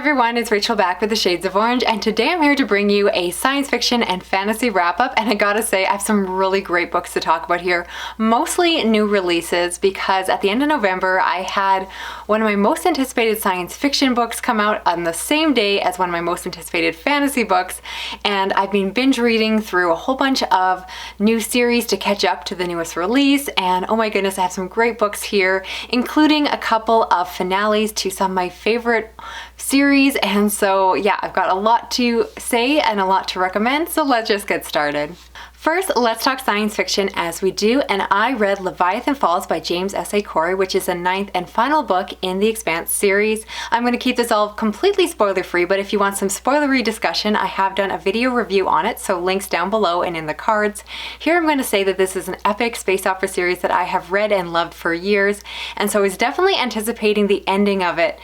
everyone, it's Rachel back with the Shades of Orange, and today I'm here to bring you a science fiction and fantasy wrap-up, and I gotta say I have some really great books to talk about here, mostly new releases, because at the end of November I had one of my most anticipated science fiction books come out on the same day as one of my most anticipated fantasy books, and I've been binge reading through a whole bunch of new series to catch up to the newest release, and oh my goodness, I have some great books here, including a couple of finales to some of my favorite series, and so yeah, I've got a lot to say and a lot to recommend, so let's just get started. First, let's talk science fiction as we do, and I read Leviathan Falls by James S.A. Corey, which is the 9th and final book in the Expanse series. I'm going to keep this all completely spoiler-free, but if you want some spoilery discussion, I have done a video review on it, so links down below and in the cards. Here I'm going to say that this is an epic space opera series that I have read and loved for years, and so I was definitely anticipating the ending of it.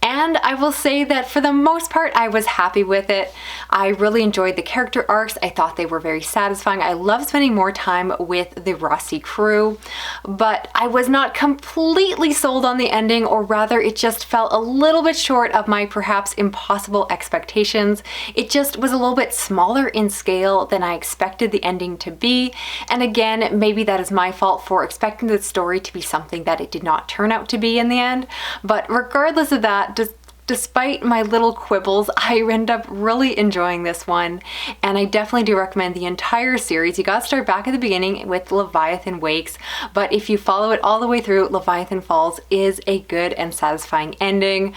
And I will say that for the most part, I was happy with it. I really enjoyed the character arcs. I thought they were very satisfying. I love spending more time with the Rossi crew, but I was not completely sold on the ending, or rather it just fell a little bit short of my perhaps impossible expectations. It just was a little bit smaller in scale than I expected the ending to be, and again, maybe that is my fault for expecting the story to be something that it did not turn out to be in the end, but regardless of that, despite my little quibbles, I end up really enjoying this one, and I definitely do recommend the entire series. You gotta start back at the beginning with Leviathan Wakes, but if you follow it all the way through, Leviathan Falls is a good and satisfying ending.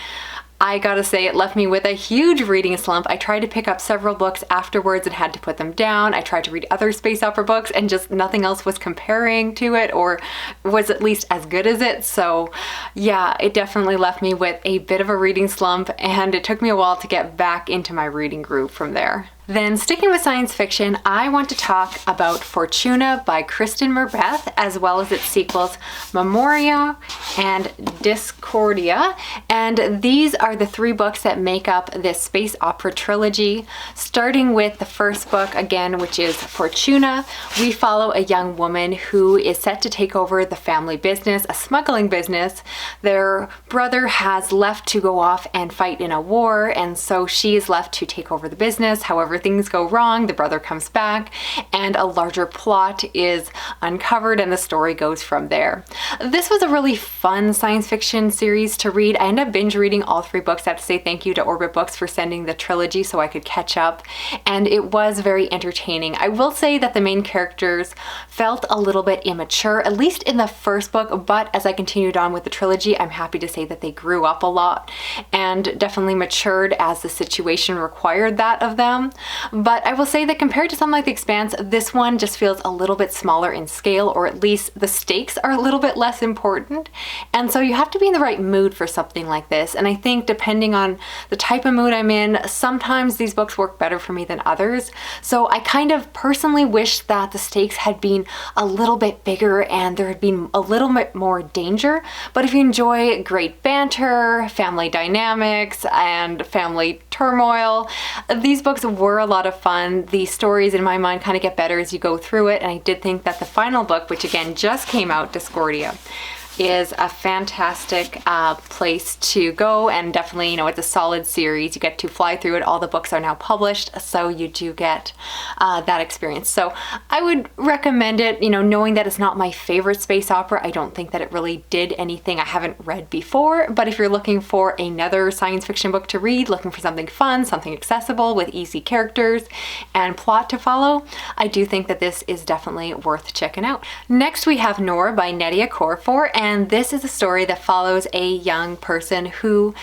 I gotta say, it left me with a huge reading slump. I tried to pick up several books afterwards and had to put them down. I tried to read other space opera books and just nothing else was comparing to it or was at least as good as it. So yeah, it definitely left me with a bit of a reading slump, and it took me a while to get back into my reading groove from there. Then, sticking with science fiction, I want to talk about Fortuna by Kristyn Merbeth, as well as its sequels Memoria and Discordia. And these are the 3 books that make up this space opera trilogy. Starting with the first book, again, which is Fortuna, we follow a young woman who is set to take over the family business, a smuggling business. Their brother has left to go off and fight in a war, and so she is left to take over the business. However, things go wrong, the brother comes back, and a larger plot is uncovered, and the story goes from there. This was a really fun science fiction series to read. I ended up binge reading all 3 books. I have to say thank you to Orbit Books for sending the trilogy so I could catch up, and it was very entertaining. I will say that the main characters felt a little bit immature, at least in the first book, but as I continued on with the trilogy, I'm happy to say that they grew up a lot and definitely matured as the situation required that of them. But I will say that compared to something like The Expanse, this one just feels a little bit smaller in scale, or at least the stakes are a little bit less important. And so you have to be in the right mood for something like this. And I think depending on the type of mood I'm in, sometimes these books work better for me than others. So I kind of personally wish that the stakes had been a little bit bigger and there had been a little bit more danger. But if you enjoy great banter, family dynamics, and family turmoil, these books were a lot of fun. The stories in my mind kind of get better as you go through it, and I did think that the final book, which again just came out, Discordia, is a fantastic place to go, and definitely, you know, it's a solid series. You get to fly through it. All the books are now published, so you do get that experience. So I would recommend it, you know, knowing that it's not my favorite space opera. I don't think that it really did anything I haven't read before, but if you're looking for another science fiction book to read, looking for something fun, something accessible with easy characters and plot to follow, I do think that this is definitely worth checking out. Next we have Noor by Nnedi Okorafor, and this is a story that follows a young person who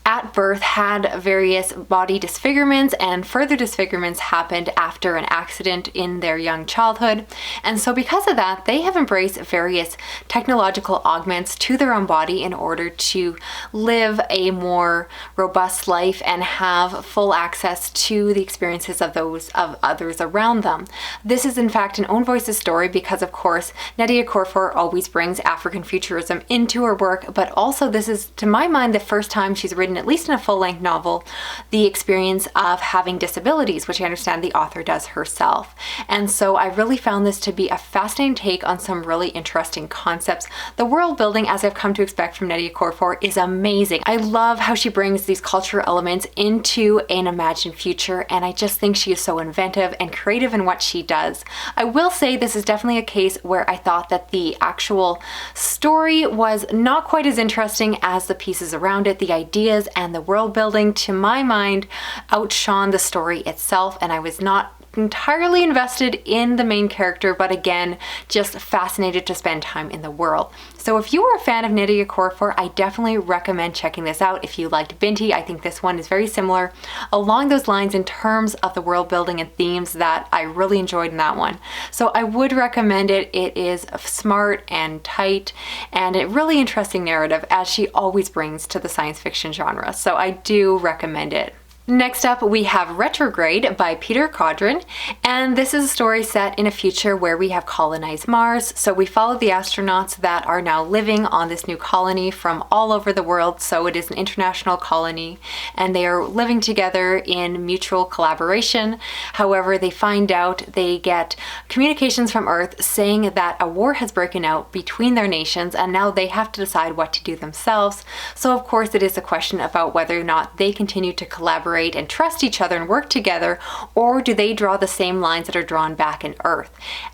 at birth had various body disfigurements, and further disfigurements happened after an accident in their young childhood. And so because of that, they have embraced various technological augments to their own body in order to live a more robust life and have full access to the experiences of those of others around them. This is in fact an own voices story because, of course, Nnedi Okorafor always brings African futurism into her work, but also this is, to my mind, the first time she's written in, at least in a full-length novel, the experience of having disabilities, which I understand the author does herself. And so I really found this to be a fascinating take on some really interesting concepts. The world building, as I've come to expect from Nnedi Okorafor, is amazing. I love how she brings these cultural elements into an imagined future, and I just think she is so inventive and creative in what she does. I will say this is definitely a case where I thought that the actual story was not quite as interesting as the pieces around it. The ideas and the world building, to my mind, outshone the story itself, and I was not entirely invested in the main character, but again, just fascinated to spend time in the world. So if you were a fan of Nnedi Okorafor, I definitely recommend checking this out. If you liked Binti, I think this one is very similar along those lines in terms of the world building and themes that I really enjoyed in that one. So I would recommend it. It is smart and tight and a really interesting narrative, as she always brings to the science fiction genre. So I do recommend it. Next up, we have Retrograde by Peter Cawdron, and this is a story set in a future where we have colonized Mars. So we follow the astronauts that are now living on this new colony from all over the world. So it is an international colony, and they are living together in mutual collaboration. However, they find out, they get communications from Earth saying that a war has broken out between their nations, and now they have to decide what to do themselves. So of course, it is a question about whether or not they continue to collaborate and trust each other and work together, or do they draw the same lines that are drawn back in Earth?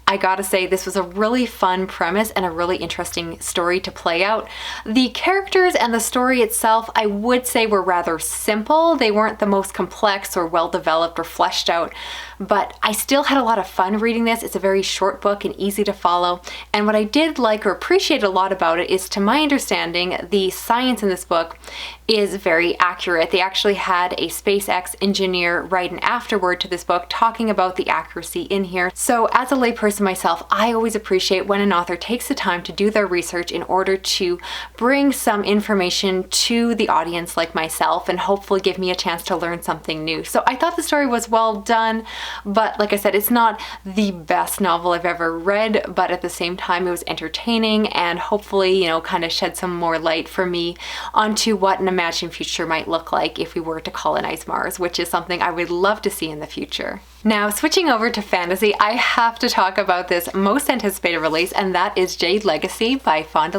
I gotta say, this was a really fun premise and a really interesting story to play out. The characters and the story itself, I would say, were rather simple. They weren't the most complex or well-developed or fleshed out, but I still had a lot of fun reading this. It's a very short book and easy to follow. And what I did like or appreciate a lot about it is, to my understanding, the science in this book is very accurate. They actually had a SpaceX engineer write an afterword to this book talking about the accuracy in here. So as a layperson myself, I always appreciate when an author takes the time to do their research in order to bring some information to the audience like myself and hopefully give me a chance to learn something new. So I thought the story was well done, but like I said, it's not the best novel I've ever read, but at the same time, it was entertaining and hopefully, you know, kind of shed some more light for me onto what an imagined future might look like if we were to colonize Mars, which is something I would love to see in the future. Now, switching over to fantasy, I have to talk about this most anticipated release, and that is Jade Legacy by Fonda.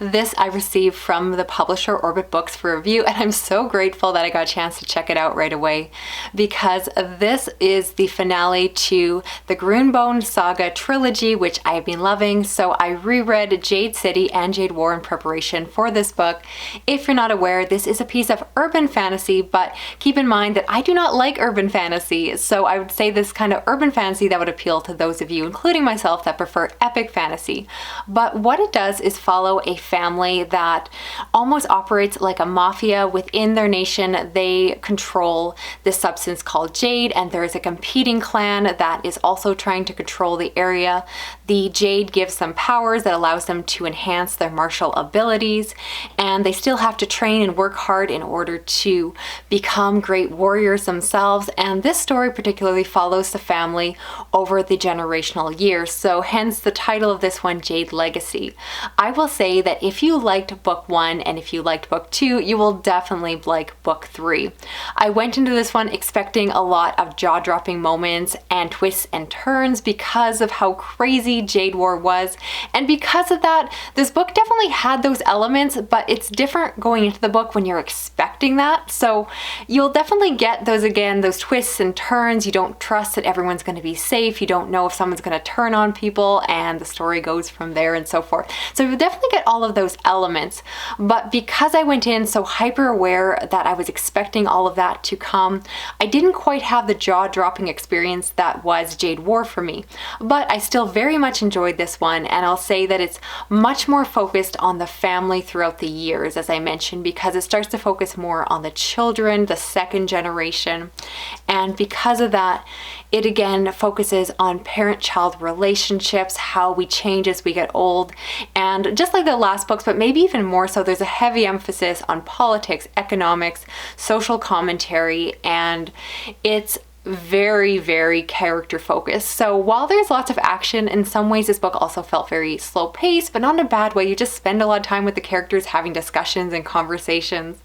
This I received from the publisher Orbit Books for review, and I'm so grateful that I got a chance to check it out right away, because this is the finale to the Grunbone Saga trilogy, which I have been loving. So I reread Jade City and Jade War in preparation for this book. If you're not aware, this is a piece of urban fantasy, but keep in mind that I do not like urban fantasy, so I would say this kind of urban fantasy that would appeal to those of you, including myself, that prefer epic fantasy. But what it does is follow a family that almost operates like a mafia within their nation. They control this substance called jade, and there is a competing clan that is also trying to control the area. The jade gives them powers that allows them to enhance their martial abilities, and they still have to train and work hard in order to become great warriors themselves. And this story particularly follows the family over the generational years, so hence the title of this one, Jade Legacy. I will say that if you liked book 1 and if you liked book 2, you will definitely like book 3. I went into this one expecting a lot of jaw-dropping moments and twists and turns because of how crazy Jade War was, and because of that, this book definitely had those elements, but it's different going into the book when you're expecting that. So you'll definitely get those, again, those twists and turns. You don't trust that everyone's going to be safe. You don't know if someone's going to turn on people, and the story goes from there and so forth. So you'll definitely get all of those elements, but because I went in so hyper aware that I was expecting all of that to come, I didn't quite have the jaw-dropping experience that was Jade War for me. But I still very much enjoyed this one, and I'll say that it's much more focused on the family throughout the years, as I mentioned, because it starts to focus more on the children, the second generation, and because of that, it again focuses on parent-child relationships, how we change as we get old, and just like the last books, but maybe even more so, there's a heavy emphasis on politics, economics, social commentary, and it's very, very character focused. So while there's lots of action, in some ways this book also felt very slow paced, but not in a bad way. You just spend a lot of time with the characters having discussions and conversations.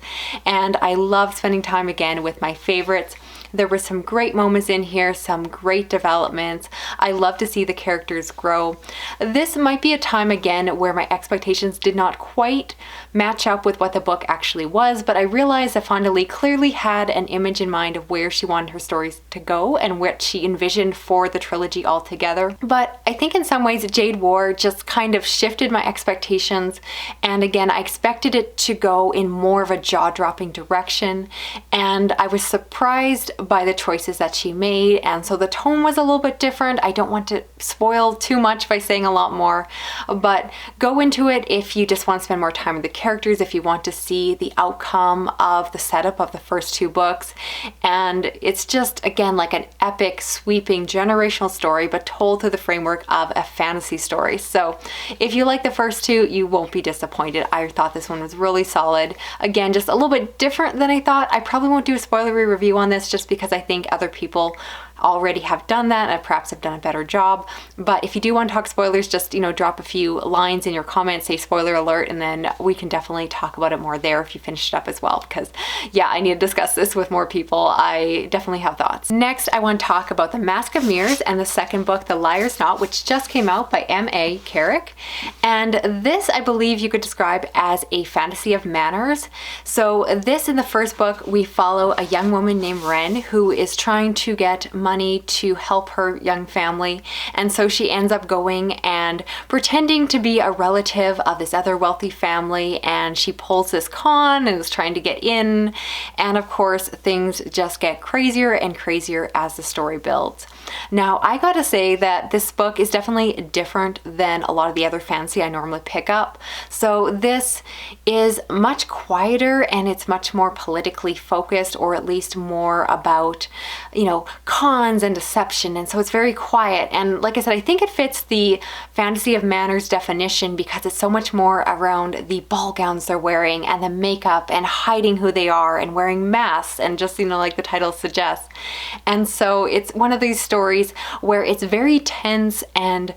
And I love spending time again with my favorites. There were some great moments in here, some great developments. I love to see the characters grow. This might be a time again where my expectations did not quite match up with what the book actually was, but I realized that Fonda clearly had an image in mind of where she wanted her stories to go and what she envisioned for the trilogy altogether. But I think in some ways Jade War just kind of shifted my expectations, and again I expected it to go in more of a jaw-dropping direction, and I was surprised by the choices that she made, and so the tone was a little bit different. I don't want to spoil too much by saying a lot more, but go into it if you just want to spend more time with the characters, if you want to see the outcome of the setup of the first two books. And it's just again like an epic, sweeping, generational story, but told through the framework of a fantasy story. So if you like the first two, you won't be disappointed. I thought this one was really solid. Again, just a little bit different than I thought. I probably won't do a spoilery review on this just because I think other people already have done that and perhaps have done a better job. But if you do want to talk spoilers, just, drop a few lines in your comments, say spoiler alert, and then we can definitely talk about it more there if you finished it up as well, because yeah, I need to discuss this with more people. I definitely have thoughts. Next, I want to talk about The Mask of Mirrors and the second book, The Liar's Knot, which just came out by M.A. Carrick. And this, I believe you could describe as a fantasy of manners. So this, in the first book, we follow a young woman named Ren who is trying to get money to help her young family, and so she ends up going and pretending to be a relative of this other wealthy family, and she pulls this con and is trying to get in, and of course things just get crazier and crazier as the story builds. Now I gotta say that this book is definitely different than a lot of the other fantasy I normally pick up. So this is much quieter and it's much more politically focused, or at least more about, cons and deception, and so it's very quiet. And like I said, I think it fits the fantasy of manners definition because it's so much more around the ball gowns they're wearing and the makeup and hiding who they are and wearing masks and just, like the title suggests. And so it's one of these stories where it's very tense and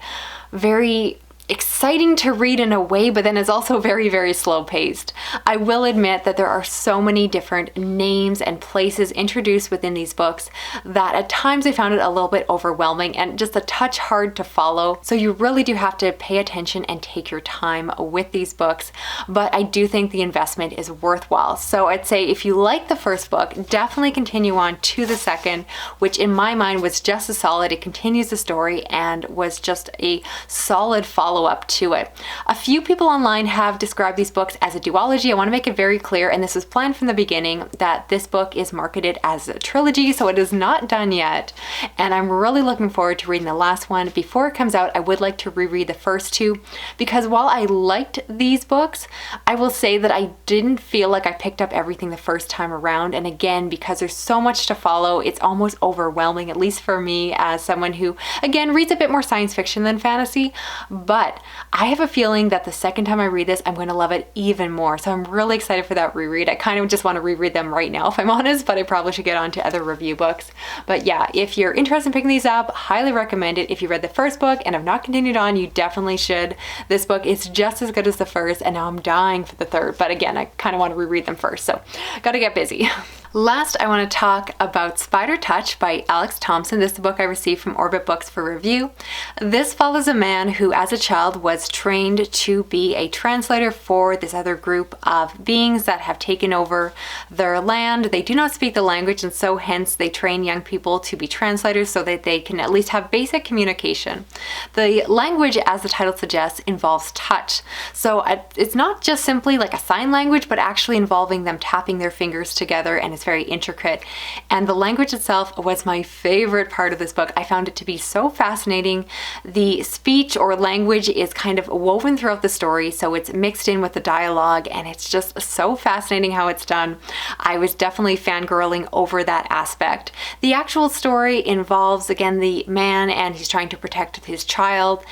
very exciting to read in a way, but then it's also very, very slow paced. I will admit that there are so many different names and places introduced within these books that at times I found it a little bit overwhelming and just a touch hard to follow. So you really do have to pay attention and take your time with these books, but I do think the investment is worthwhile. So I'd say if you like the first book, definitely continue on to the second, which in my mind was just as solid. It continues the story and was just a solid follow up to it. A few people online have described these books as a duology. I want to make it very clear, and this was planned from the beginning, that this book is marketed as a trilogy, so it is not done yet. And I'm really looking forward to reading the last one. Before it comes out, I would like to reread the first two, because while I liked these books, I will say that I didn't feel like I picked up everything the first time around. And again, because there's so much to follow, it's almost overwhelming, at least for me as someone who, again, reads a bit more science fiction than fantasy. But I have a feeling that the second time I read this, I'm going to love it even more. So I'm really excited for that reread. I kind of just want to reread them right now, if I'm honest, but I probably should get on to other review books. But yeah, if you're interested in picking these up, highly recommend it. If you read the first book and have not continued on, you definitely should. This book is just as good as the first, and now I'm dying for the third. But again, I kind of want to reread them first, so gotta get busy. Last, I want to talk about Spidertouch by Thomson. This is a book I received from Orbit Books for review. This follows a man who, as a child, was trained to be a translator for this other group of beings that have taken over their land. They do not speak the language, and so hence they train young people to be translators so that they can at least have basic communication. The language, as the title suggests, involves touch. So it's not just simply like a sign language, but actually involving them tapping their fingers together, and it's very intricate. And the language itself was my favorite part of this book. I found it to be so fascinating. The speech or language is kind of woven throughout the story, so it's mixed in with the dialogue, and it's just so fascinating how it's done. I was definitely fangirling over that aspect. The actual story involves, again, the man, and he's trying to protect his child.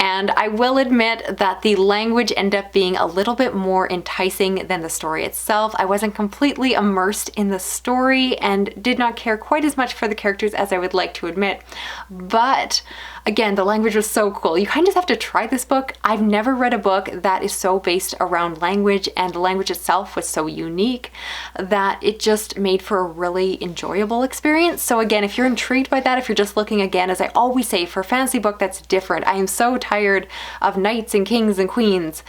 And I will admit that the language ended up being a little bit more enticing than the story itself. I wasn't completely immersed in the story and did not care quite as much for the characters as I would like to admit. But again, the language was so cool. You kind of just have to try this book. I've never read a book that is so based around language, and the language itself was so unique that it just made for a really enjoyable experience. So again, if you're intrigued by that, if you're just looking, again, as I always say, for a fantasy book that's different, I am so tired of knights and kings and queens.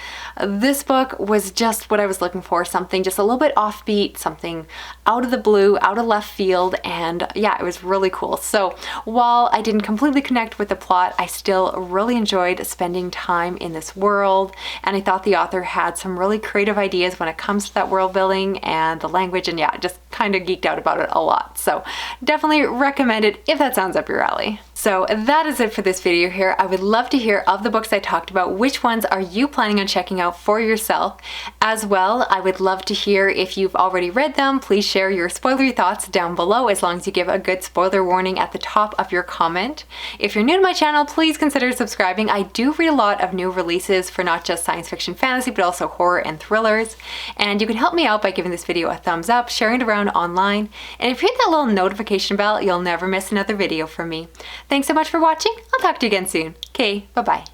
This book was just what I was looking for, something just a little bit offbeat, something out of the blue, out of left field, and yeah, it was really cool. So while I didn't completely connect with the plot, I still really enjoyed spending time in this world, and I thought the author had some really creative ideas when it comes to that world building and the language, and yeah, just kind of geeked out about it a lot. So definitely recommend it if that sounds up your alley. So that is it for this video here. I would love to hear of the books I talked about, which ones are you planning on checking out for yourself? As well, I would love to hear if you've already read them. Please share your spoilery thoughts down below, as long as you give a good spoiler warning at the top of your comment. If you're new to my channel, please consider subscribing. I do read a lot of new releases for not just science fiction fantasy, but also horror and thrillers. And you can help me out by giving this video a thumbs up, sharing it around online, and if you hit that little notification bell, you'll never miss another video from me. Thanks so much for watching. I'll talk to you again soon. Okay, bye-bye.